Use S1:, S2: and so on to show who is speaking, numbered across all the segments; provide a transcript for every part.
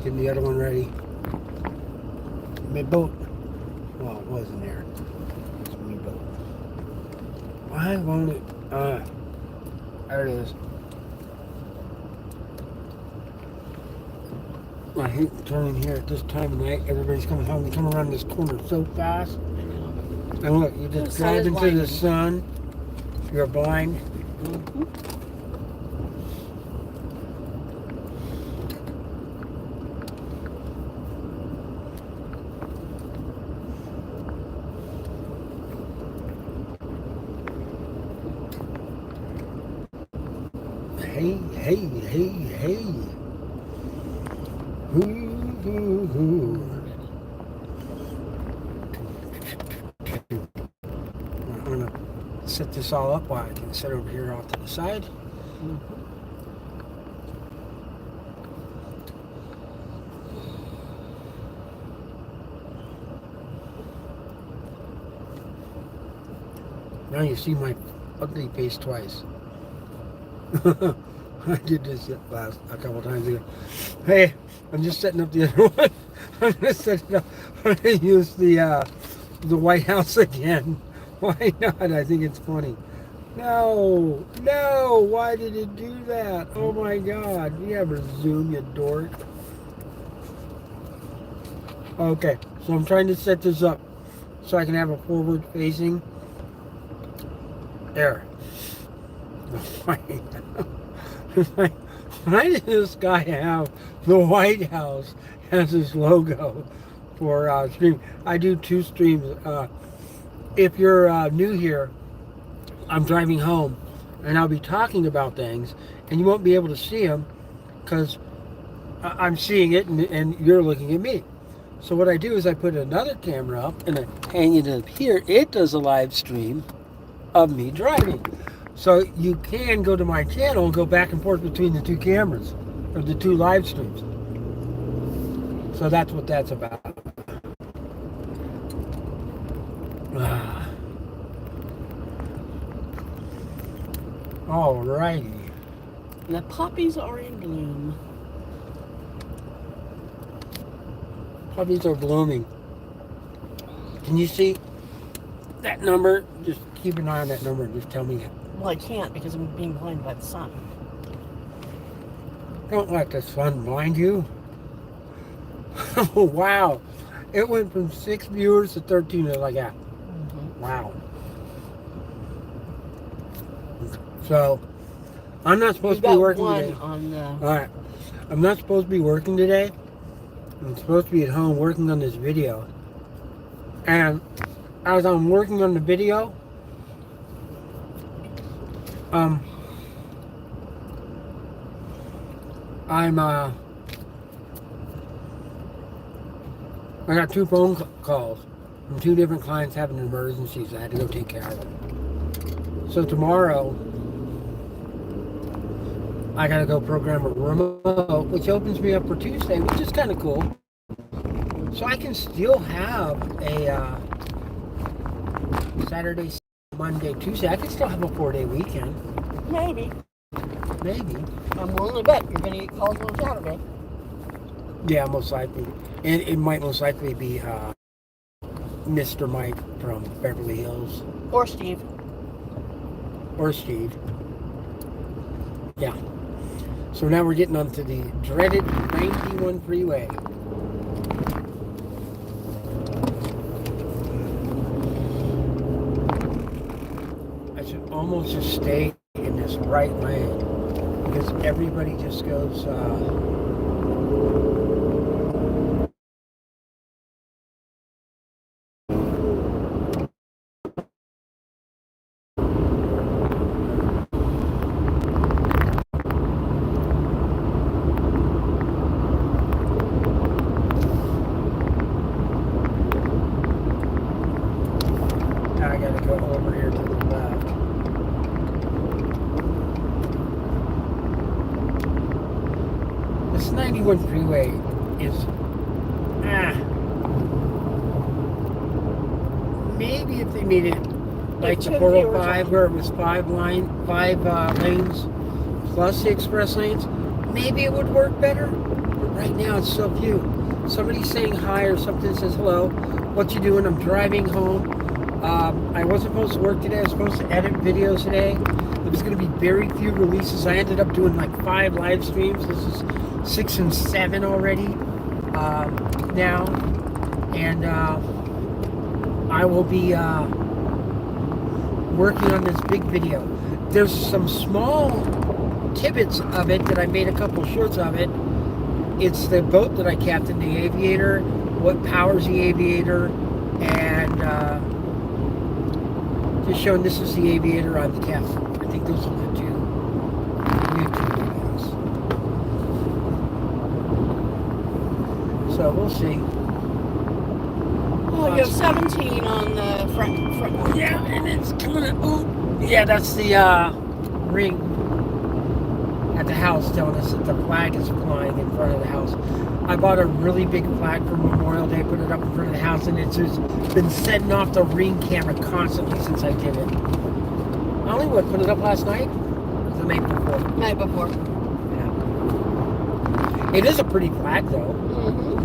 S1: Getting the other one ready. My boat. Well, it wasn't there. It's my boat. Why won't it? There it is. I hate turning here at this time of night. Everybody's coming home. They come around this corner so fast. And look, you just drive into the sun. You're blind.
S2: Mm-hmm.
S1: Hey, hey, hey, hey. Ooh. I'm going to set this all up while I can sit over here off to the side.
S2: Mm-hmm.
S1: Now you see my ugly face twice. I did this a couple times ago. Hey, I'm just setting up the other one. I'm gonna set it up. I'm gonna use the White House again. Why not? I think it's funny. No, why did it do that? Oh my God! You ever zoom, you dork? Okay, so I'm trying to set this up so I can have a forward facing. There. Why does this guy have the White House as his logo for stream? I do 2 streams. If you're new here, I'm driving home and I'll be talking about things and you won't be able to see them because I'm seeing it and you're looking at me. So what I do is I put another camera up and I hang it up here. It does a live stream of me driving. So you can go to my channel and go back and forth between the 2 cameras, or the 2 live streams. So that's what that's about. Alrighty.
S2: The poppies are in bloom.
S1: Poppies are blooming. Can you see that number? Just keep an eye on that number and just tell me.
S2: Well, I can't because I'm being blinded by the sun.
S1: Don't let the sun blind you. Oh, wow. It went from 6 viewers to 13 like that.
S2: Mm-hmm.
S1: Wow. So, I'm not supposed to be working today. Alright. I'm not supposed to be working today. I'm supposed to be at home working on this video. And as I'm working on the video, I got 2 phone calls from 2 different clients having emergencies. I had to go take care of them. So tomorrow, I gotta go program a remote, which opens me up for Tuesday, which is kind of cool. So I can still have a Saturday, Monday, Tuesday. I can still have a 4-day weekend.
S2: Maybe. I'm willing to bet you're going to get calls on Saturday.
S1: Yeah, most likely. And it might most likely be Mr. Mike from Beverly Hills.
S2: Or Steve.
S1: Yeah. So now we're getting onto the dreaded 91 freeway. I should almost just stay in this right lane because everybody just goes I gotta go over here to the left. This 91 freeway is maybe if they made it like the 405 where it was 5 lanes plus the express lanes, maybe it would work better. But right now it's so few. Somebody's saying hi or something says hello. What you doing? I'm driving home. I wasn't supposed to work today. I was supposed to edit videos today. There was going to be very few releases. I ended up doing like 5 live streams. This is 6 and 7 already now. And I will be working on this big video. There's some small tidbits of it that I made a couple shorts of it. It's the boat that I captained, the Aviator, what powers the Aviator, and just showing this is the Aviator on the test. I think those are the 2 YouTube videos. So we'll see.
S2: Well, you have 17 on the front.
S1: Yeah, and it's coming up. Oh, yeah, that's the ring at the house telling us that the flag is flying in front of the house. I bought a really big flag for Memorial Day, put it up in front of the house, and it's just been setting off the ring camera constantly since I did it. I only put it up last night? Or the night before?
S2: Night before.
S1: Yeah. It is a pretty flag, though.
S2: Mm-hmm.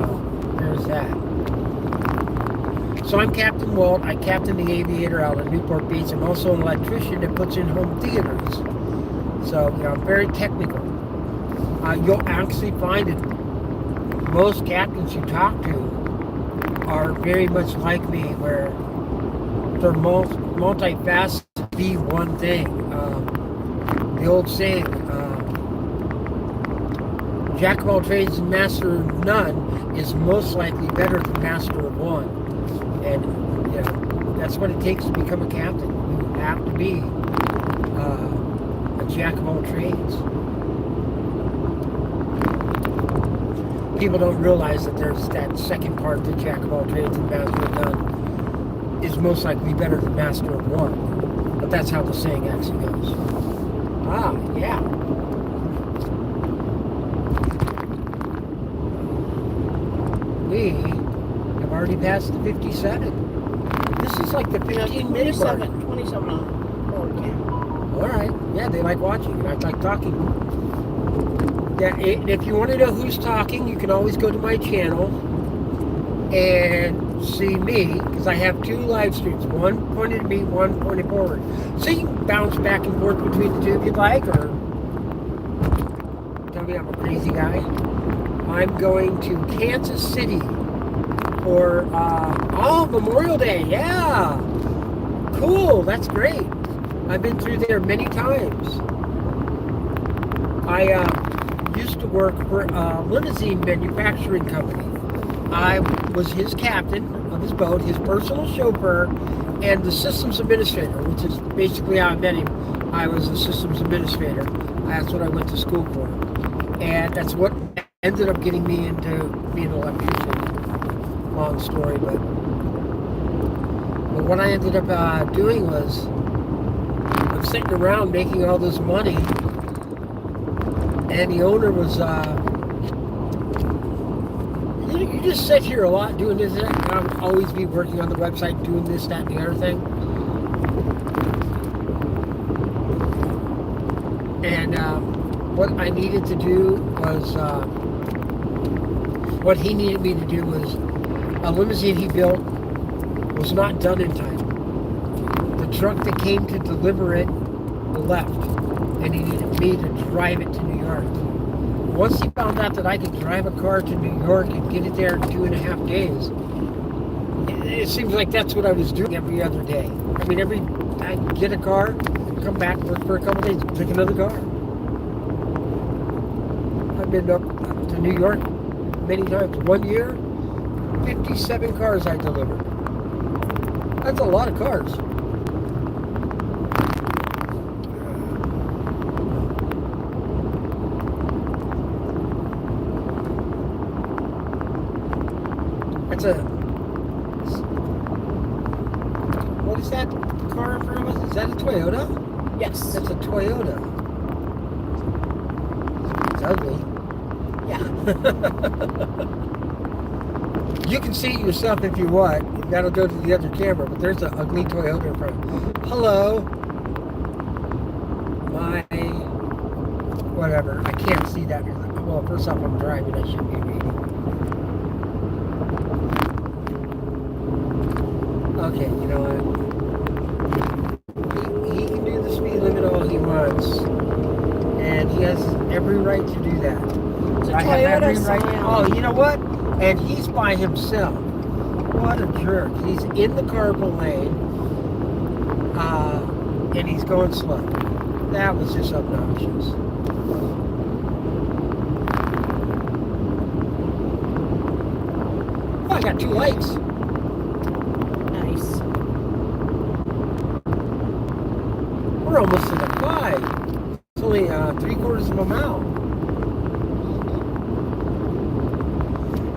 S1: Oh, there's that. So I'm Captain Walt. I captain the Aviator out of Newport Beach. I'm also an electrician that puts in home theaters. So, I'm very technical. You'll actually find that most captains you talk to are very much like me, where they're multifaceted to be one thing. The old saying, Jack of all trades and master of none is most likely better than master of one. And that's what it takes to become a captain. You have to be a jack of all trades. People don't realize that there's that second part, the jack of all trades and master of none, is most likely better than master of one. But that's how the saying actually goes. Ah, yeah. We have already passed the 57. This is like the 15-minute mark.
S2: 27 on forward cam.
S1: All right. Yeah, they like watching. I like talking. Yeah, and if you want to know who's talking, you can always go to my channel and see me, because I have 2 live streams. One pointed at me, one pointed forward. So you can bounce back and forth between the 2 if you'd like, or tell me I'm a crazy guy. I'm going to Kansas City for Memorial Day. Yeah, cool. That's great. I've been through there many times. I used to work for a limousine manufacturing company. I was his captain of his boat, his personal chauffeur, and the systems administrator, which is basically how I met him. I was a systems administrator. That's what I went to school for, and that's what ended up getting me into being an electrician. Long story, but what I ended up doing was I'm sitting around making all this money, and the owner was you just sit here a lot doing this, and I'll always be working on the website doing this, that, and the other thing. And what I needed to do was what he needed me to do was a limousine he built was not done in time. The truck that came to deliver it left, and he needed me to drive it to New York. Once he found out that I could drive a car to New York and get it there in 2.5 days, it seems like that's what I was doing every other day. I mean, I'd get a car, come back, work for a couple days, pick another car. I've been up to New York many times. 1 year, 57 cars I delivered. That's a lot of cars. That's what is that car in front of us? Is that a Toyota?
S2: Yes.
S1: That's a Toyota. It's ugly.
S2: Yeah.
S1: You can see it yourself if you want. You gotta go to the other camera, but there's an ugly Toyota in front. Hello. My whatever. I can't see that. Well, first off, I'm driving. I shouldn't be reading. Okay, you know what? He can do the speed limit all he wants, and he has every right to do that.
S2: It's a
S1: I have every
S2: Toyota
S1: right.
S2: Scion.
S1: Oh, you know what? And he's by himself. What a jerk! He's in the carpool lane, and he's going slow. That was just obnoxious. Oh, I got 2 lights.
S2: Nice.
S1: We're almost at a 5. It's only 3/4 of a mile.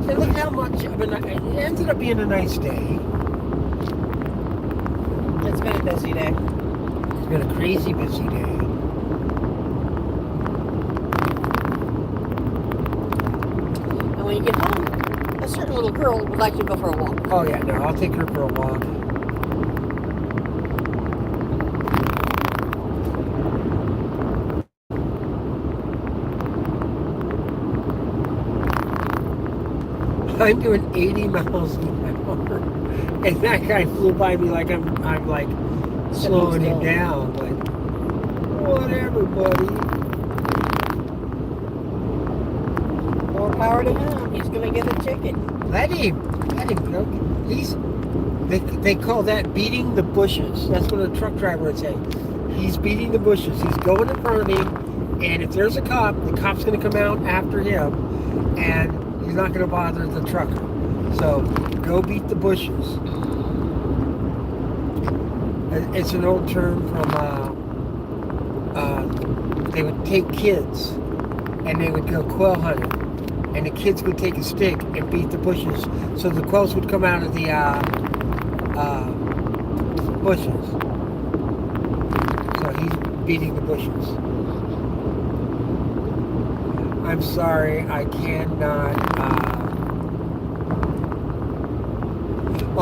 S1: And look how much. I mean, it ended up being a nice day.
S2: It's been a busy day.
S1: It's been a crazy busy day.
S2: And when you get home, a certain little girl would like to go for a walk.
S1: Oh yeah, no, I'll take her for a walk. I'm doing 80 miles an hour, and that guy flew by me like I'm like slowing him down. Like, whatever, buddy.
S2: More power to him. He's going to get a ticket.
S1: Let him go. They call that beating the bushes. That's what a truck driver would say. He's beating the bushes. He's going in front of me, and if there's a cop, the cop's going to come out after him, and he's not going to bother the trucker. So go beat the bushes. It's an old term from. They would take kids, and they would go quail hunting, and the kids would take a stick and beat the bushes, so the quails would come out of the bushes. So he's beating the bushes. I'm sorry, I cannot.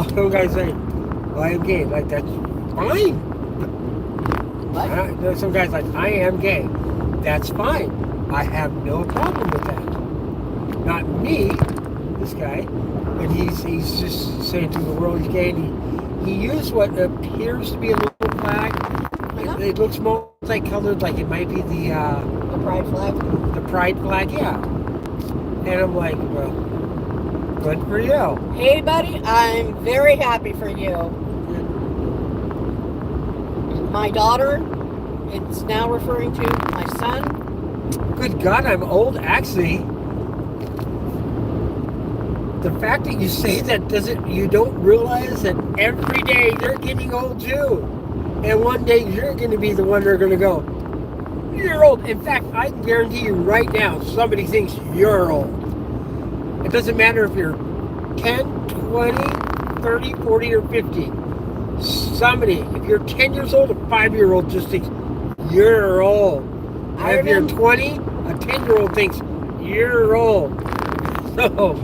S1: Some guys say, well, I am gay. Like, that's fine.
S2: What?
S1: There's some guys like, I am gay. That's fine. I have no problem with that. Not me, this guy. And he's just saying to the world he's gay. And he used what appears to be a little flag. It looks multicolored, like it might be the
S2: pride flag.
S1: The pride flag, yeah. And I'm like, well, good for you.
S2: Hey, buddy, I'm very happy for you. My daughter, it's now referring to my son.
S1: Good God, I'm old. Actually, the fact that you say that you don't realize that every day you're getting old too. And one day you're going to be the one that's going to go, you're old. In fact, I can guarantee you right now, somebody thinks you're old. It doesn't matter if you're 10, 20, 30, 40, or 50. Somebody, if you're 10 years old, a 5-year-old just thinks you're old. If you're 20, a 10-year-old thinks you're old. So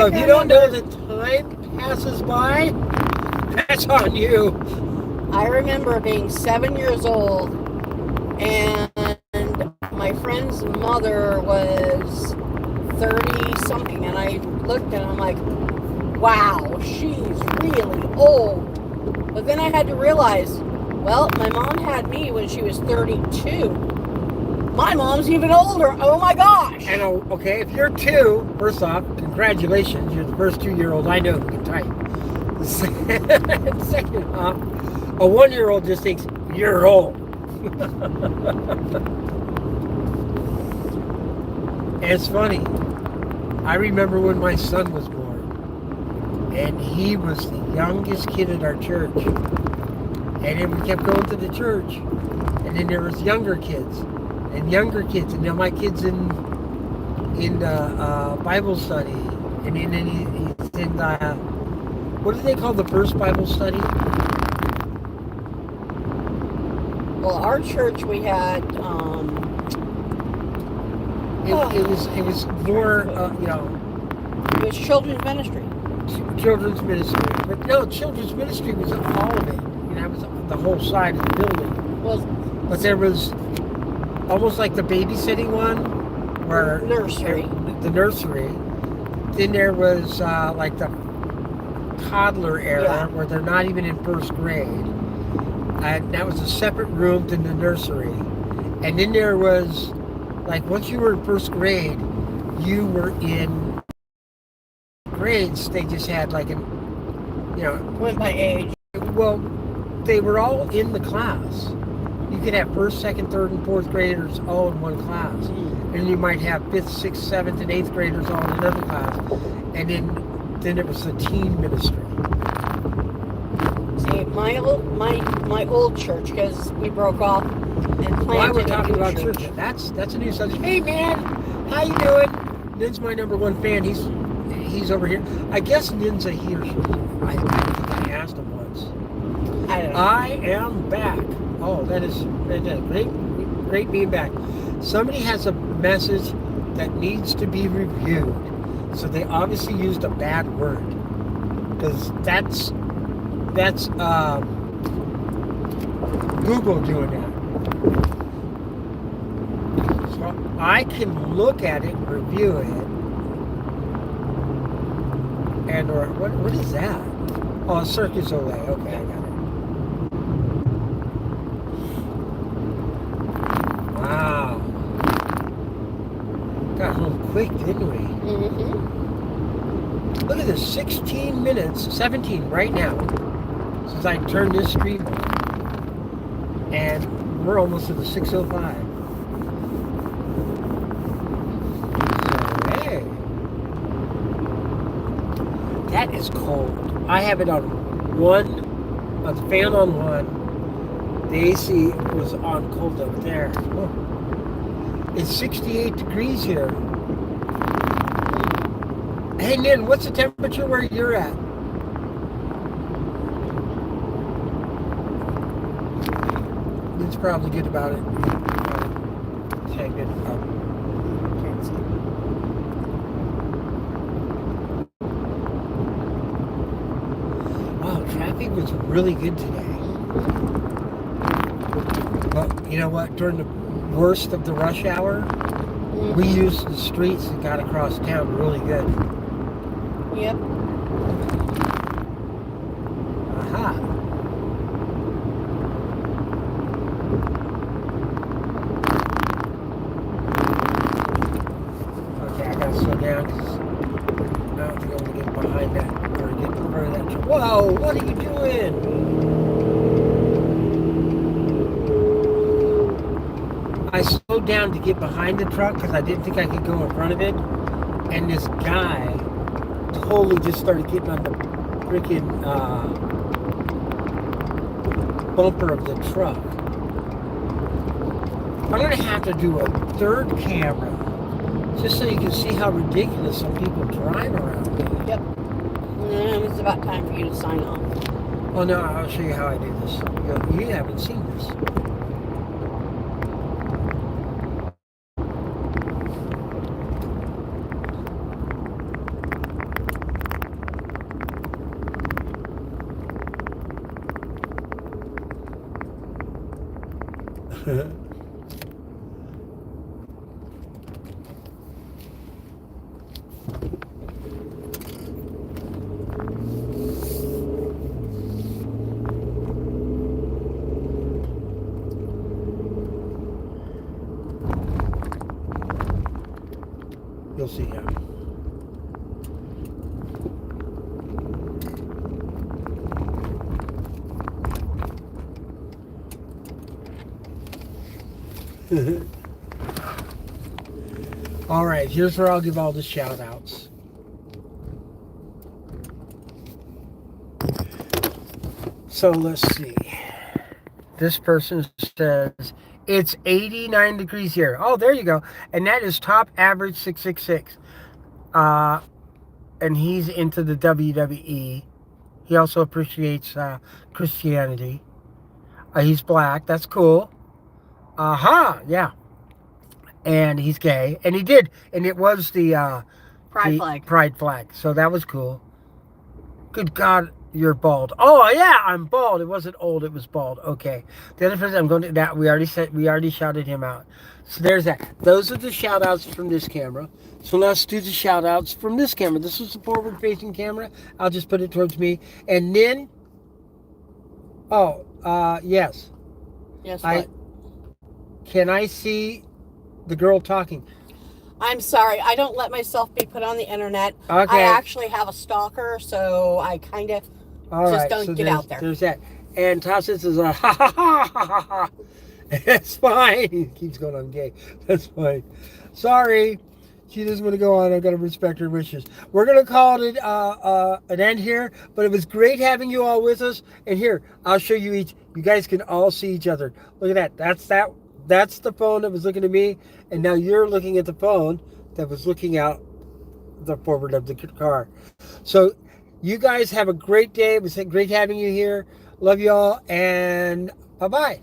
S1: if you don't know that time passes by, that's on you.
S2: I remember being 7 years old, and my friend's mother was 30-something, and I looked and I'm like, wow, she's really old. But then I had to realize, well, my mom had me when she was 32. My mom's even older. Oh my gosh.
S1: And okay, if you're 2, first off, congratulations. You're the first 2-year-old I know who can type. Second off, a 1-year-old just thinks you're old. It's funny. I remember when my son was born, and he was the youngest kid at our church. And then we kept going to the church, and then there was younger kids, and now my kid's in Bible study, and then he's in what do they call the first Bible study?
S2: Well, our church, we had
S1: It was more
S2: it was children's ministry.
S1: Children's ministry, but no, children's ministry was all of it. That was the whole side of the building.
S2: Well,
S1: But there was almost like the babysitting one, where
S2: Nursery.
S1: the nursery. Then there was like the toddler era,
S2: Yeah.
S1: where they're not even in first grade. And that was a separate room than the nursery. And then there was, like, once you were in first grade, you were in grades. They just had like
S2: Went by age.
S1: well, they were all in the class. You could have first, second, third, and fourth graders all in one class. And you might have fifth, sixth, seventh, and eighth graders all in another class. And then it was the teen ministry.
S2: See, my old church, because we broke off and planted
S1: Why we're
S2: a
S1: talking
S2: new
S1: about church? That's a new subject. Hey man, how you doing? Nin's my number one fan. He's over here. I guess Nin's a he or she. I think I asked him once.
S2: I don't know.
S1: I am back. Oh, that is great being back. Somebody has a message that needs to be reviewed. So they obviously used a bad word. Because that's Google doing that. So I can look at it and review it. And or what is that? Oh, Cirque du Soleil. Okay, I got it. Wow. Got home quick, didn't we?
S2: Mm-hmm.
S1: Look at this, 16 minutes, 17 right now, since I turned this stream on. And we're almost to the 6:05. So, hey. That is cold. I have it on the fan on one. The AC was on cold up there. Oh. It's 68 degrees here. Hey, Nin, what's the temperature where you're at? Nin's probably good about it. Okay, good.
S2: Can't see.
S1: Wow, traffic was really good today. But you know what? During the worst of the rush hour, we used the streets and got across town really good.
S2: Yep.
S1: Aha. Okay, I gotta slow down because I don't think I'm gonna get behind that or get in front of that truck. Whoa, what are you doing? I slowed down to get behind the truck because I didn't think I could go in front of it. And this guy totally just started getting on the freaking bumper of the truck. I'm going to have to do a third camera just so you can see how ridiculous some people drive around here.
S2: Yep. And it's about time for you to sign off.
S1: Oh no, I'll show you how I do this. You haven't seen this. You'll see how. All right, here's where I'll give all the shout outs. So let's see. This person says it's 89 degrees here. Oh, there you go. And that is top average 666. And he's into the WWE. He also appreciates Christianity. He's black. That's cool. Yeah. And he's gay. And he did. And it was the
S2: Pride flag.
S1: Pride flag. So that was cool. Good God. You're bald. Oh yeah, I'm bald. It wasn't old. It was bald. Okay. The other person I'm going to that we already shouted him out. So there's that. Those are the shout outs from this camera. So let's do the shout outs from this camera. This was the forward facing camera. I'll just put it towards me. And then yes.
S2: Yes, what?
S1: Can I see the girl talking?
S2: I'm sorry. I don't let myself be put on the internet.
S1: Okay.
S2: I actually have a stalker, so I kind of don't get out there.
S1: There's that. And Tasha says, ha ha ha ha ha ha. It's fine. He keeps going on gay. That's fine. Sorry. She doesn't want to go on. I've got to respect her wishes. We're going to call it an end here, but it was great having you all with us. And here, I'll show you each. You guys can all see each other. Look at that. That's the phone that was looking at me, and now you're looking at the phone that was looking out the forward of the car. So you guys have a great day. It was great having you here. Love you all, and bye-bye.